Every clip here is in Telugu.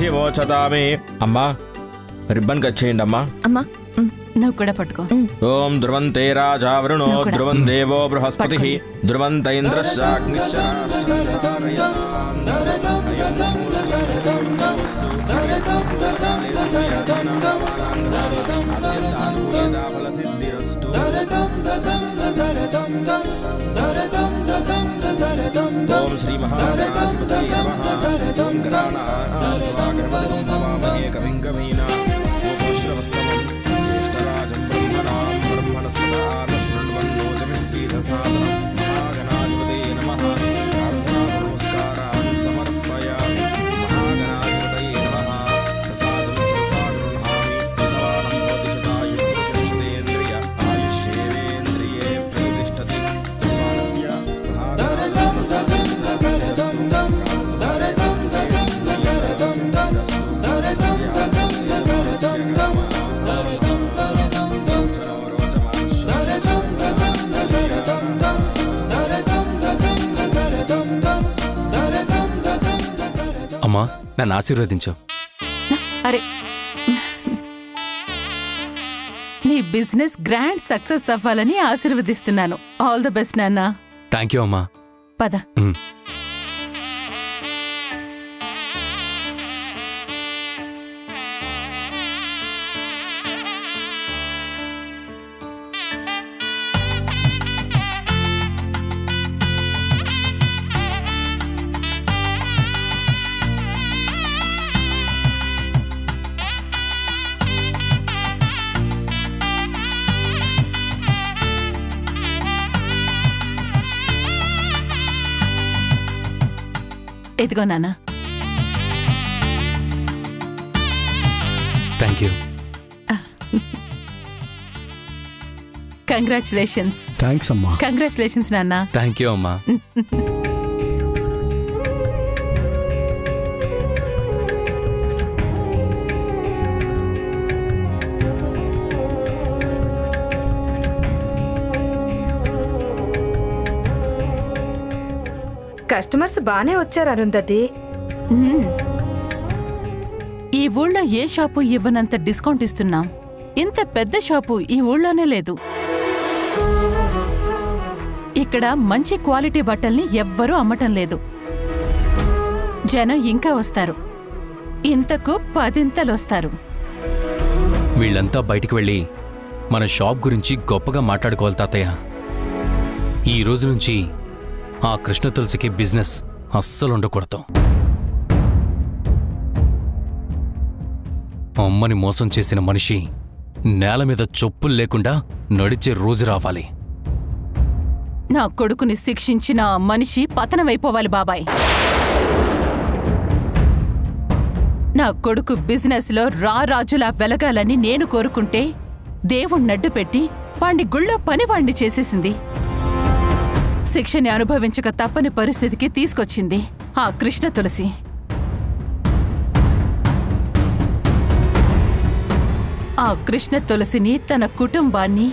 అధివోచతామి. అమ్మా రిబ్బన్ కట్ చేయండి అమ్మా. అమ్మా నువ్వు కూడా పట్టుకో. ఓం ధ్రువంతే రాజా వరుణో ధ్రువం దేవో బృహస్పతి ధ్రువంత ఇంద్రశ్చాగ్నిశ్చ. ఓం శ్రీ మహాగణాధిపతయే నమః. ఓం గణానాం భవామహే కవిం కవీనాం ఉపశ్రవస్తమం జ్యేష్ఠరాజం బ్రహ్మణాం బ్రహ్మణస్పదాన శృణ్వన్నోతిభిస్సీదసాదనం. మహాగణాధిపతయే నమః. ప్రార్థనా నమస్కారాన్ సమర్పయామి. మహాగణాధిపతయే నమః. ప్రసాదం ససాదృహామి. ప్రదానం భవతి శతాయుః ఆయుష్యేవేంద్రియే ప్రతిష్టతి. అమ్మా నన్ను ఆశీర్వదించు. అరే నీ బిజినెస్ గ్రాండ్ సక్సెస్ అవ్వాలని ఆశీర్వదిస్తున్నాను. ఆల్ ది బెస్ట్ నాన్న. థ్యాంక్ యూ అమ్మా. పద. ఇదిగో నాన్న. Thank you. కంగ్రాచులేషన్స్. థ్యాంక్స్ అమ్మా. కంగ్రాచులేషన్స్ నాన్న. థ్యాంక్ యూ అమ్మా. కస్టమర్స్ బానే వచ్చారు అరుంధతి. ఈ ఊళ్ళో ఏ షాపు ఇవ్వనంత డిస్కౌంట్ ఇస్తున్నాం. ఇంత పెద్ద షాపు ఈ ఊళ్ళోనే లేదు. ఇక్కడ మంచి క్వాలిటీ బట్టల్ని ఎవ్వరూ అమ్మటం లేదు. జనం ఇంకా వస్తారు. ఇంతకు 10 వస్తారు. వీళ్ళంతా బయటికి వెళ్ళి మన షాప్ గురించి గొప్పగా మాట్లాడుకోవాలి తాతయ్య. ఈ రోజు నుంచి ఆ కృష్ణ తులసికి బిజినెస్ అస్సలు ఉండకూడదు. అమ్మని మోసం చేసిన మనిషి నేల మీద చెప్పులు లేకుండా నడిచే రోజు రావాలి. నా కొడుకుని శిక్షించిన ఆ మనిషి పతనమైపోవాలి బాబాయ్. నా కొడుకు బిజినెస్లో రారాజులా వెలగాలని నేను కోరుకుంటే దేవుణ్ణడ్డు పెట్టి వాణ్ణి గుళ్ళో పనివాణ్ణి చేసేసింది. శిక్షని అనుభవించక తప్పని పరిస్థితికి తీసుకొచ్చింది ఆ కృష్ణ తులసి. ఆ కృష్ణ తులసిని, తన కుటుంబాన్ని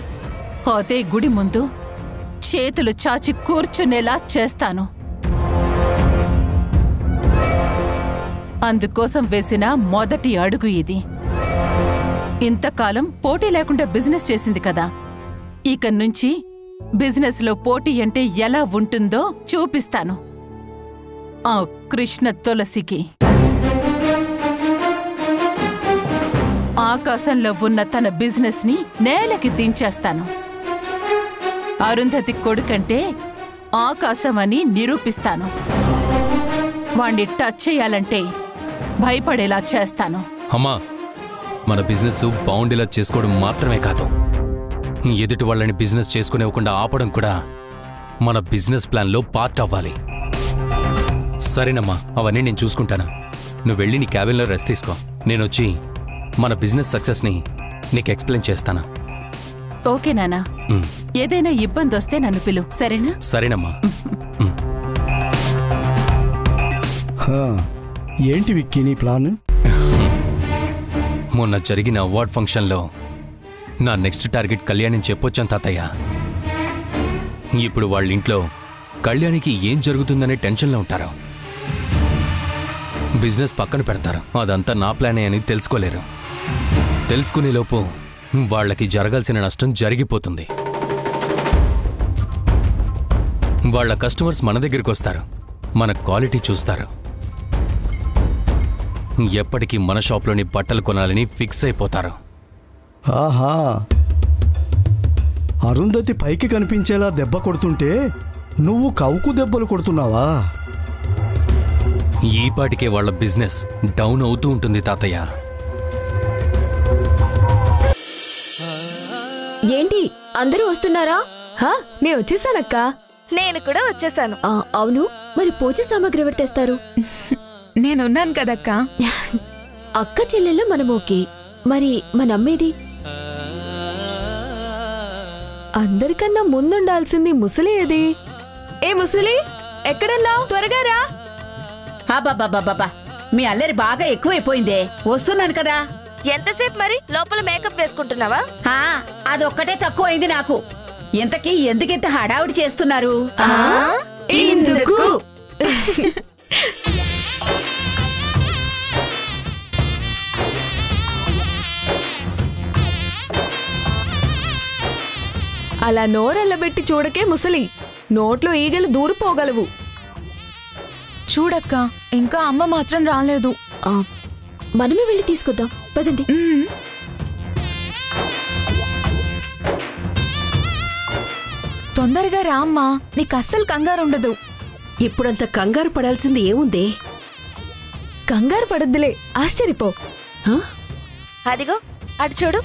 అదే గుడి ముందు చేతులు చాచి కూర్చునేలా చేస్తాను. అందుకోసం వేసిన మొదటి అడుగు ఇది. ఇంతకాలం పోటీ లేకుండా బిజినెస్ చేసింది కదా, ఇక నుంచి బిజినెస్లో పోటీ అంటే ఎలా ఉంటుందో చూపిస్తాను ఆ కృష్ణ తులసికి. ఆకాశంలో ఉన్న తన బిజినెస్ ని నేలకి దించేస్తాను. అరుంధతి కొడుకంటే ఆకాశం అని నిరూపిస్తాను. వాణ్ణి టచ్ చేయాలంటే భయపడేలా చేస్తాను. అమ్మా మన బిజినెస్ బౌండీలా చేసుకోవడం మాత్రమే కాదు, ఎదుటి వాళ్ళని బిజినెస్ చేసుకునేవ్వకుండా ఆపడం కూడా మన బిజినెస్ ప్లాన్లో పార్ట్ అవ్వాలి. సరేనమ్మా, అవన్నీ నేను చూసుకుంటాను. నువ్వు వెళ్ళి నీ క్యాబిన్లో రెస్ట్ తీసుకో. నేను వచ్చి మన బిజినెస్ సక్సెస్ని నీకు ఎక్స్ప్లెయిన్ చేస్తాను. ఓకే నానా. ఏదైనా ఇబ్బంది వస్తే నన్ను పిలు, సరేనా? సరేనమ్మా. ఏంటి విక్కీ నీ ప్లాన్? మొన్న జరిగిన అవార్డ్ ఫంక్షన్లో నా నెక్స్ట్ టార్గెట్ కళ్యాణిని చెప్పొచ్చాను తాతయ్య. ఇప్పుడు వాళ్ళ ఇంట్లో కళ్యాణికి ఏం జరుగుతుందనే టెన్షన్లో ఉంటారు. బిజినెస్ పక్కన పెడతారు. అదంతా నా ప్లానే అని తెలుసుకోలేరు. తెలుసుకునే లోపు వాళ్ళకి జరగాల్సిన నష్టం జరిగిపోతుంది. వాళ్ళ కస్టమర్స్ మన దగ్గరికి వస్తారు, మన క్వాలిటీ చూస్తారు, ఎప్పటికీ మన షాప్లోని బట్టలు కొనాలని ఫిక్స్ అయిపోతారు. ఆహా, అరుంధతి పైకి కనిపించేలా దెబ్బ కొడుతుంటే నువ్వు కవుకు దెబ్బలు కొడుతున్నావా? ఈపాటికే వాళ్ళ బిజినెస్ డౌన్ అవుతూ ఉంటుంది తాతయ్య. ఏంటి అందరూ వస్తున్నారా? నేను వచ్చేసానక్క. నేను కూడా వచ్చేసాను. అవును, మరి పూజ సామాగ్రి ఎవరు తెస్తారు? నేనున్నాను కదక్కా. అక్క చెల్లెల్లో మనం ఓకే, మరి మనమ్మేది? అందరికన్నా ముందుండాల్సింది ముసలి ఏది? ఏ ముసలి, ఎక్కడన్నావు? త్వరగా రా. బాబా మీ అల్లరి బాగా ఎక్కువైపోయిందే. వస్తున్నాను కదా. ఎంతసేపు మరి? లోపల మేకప్ వేసుకుంటున్నావా? అదొక్కటే తక్కువైంది నాకు. ఇంతకీ ఎందుకింత హడావుడి చేస్తున్నారు? ఎందుకు? అలా నోరెళ్ళబెట్టి చూడకే ముసలి, నోట్లో ఈగలు దూరిపోగలవు. చూడక్క, ఇంకా అమ్మ మాత్రం రాలేదు. మనమే వెళ్ళి తీసుకొద్దాం పదండి. తొందరగా రా అమ్మా, నీకు అస్సలు కంగారు ఉండదు. ఇప్పుడంత కంగారు పడాల్సింది ఏముంది? కంగారు పడద్దులే, ఆశ్చర్యపో. అదిగో అటు చూడు.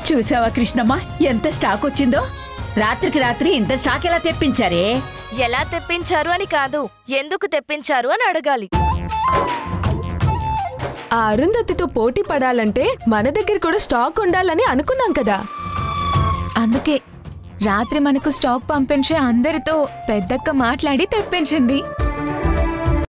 చూసావా కృష్ణమ్మ, ఎంత స్టాక్ వచ్చిందో? రాత్రికి రాత్రి ఇంత స్టాక్ ఎలా తెప్పించారే? ఎలా తెప్పించారు అని కాదు, ఎందుకు తెప్పించారు అని అడగాలి. ఆ అరుంధతితో పోటీ పడాలంటే మన దగ్గర కూడా స్టాక్ ఉండాలని అనుకున్నాం కదా. అందుకే రాత్రి మనకు స్టాక్ పంపించే అందరితో పెద్దక్క మాట్లాడి తెప్పించింది.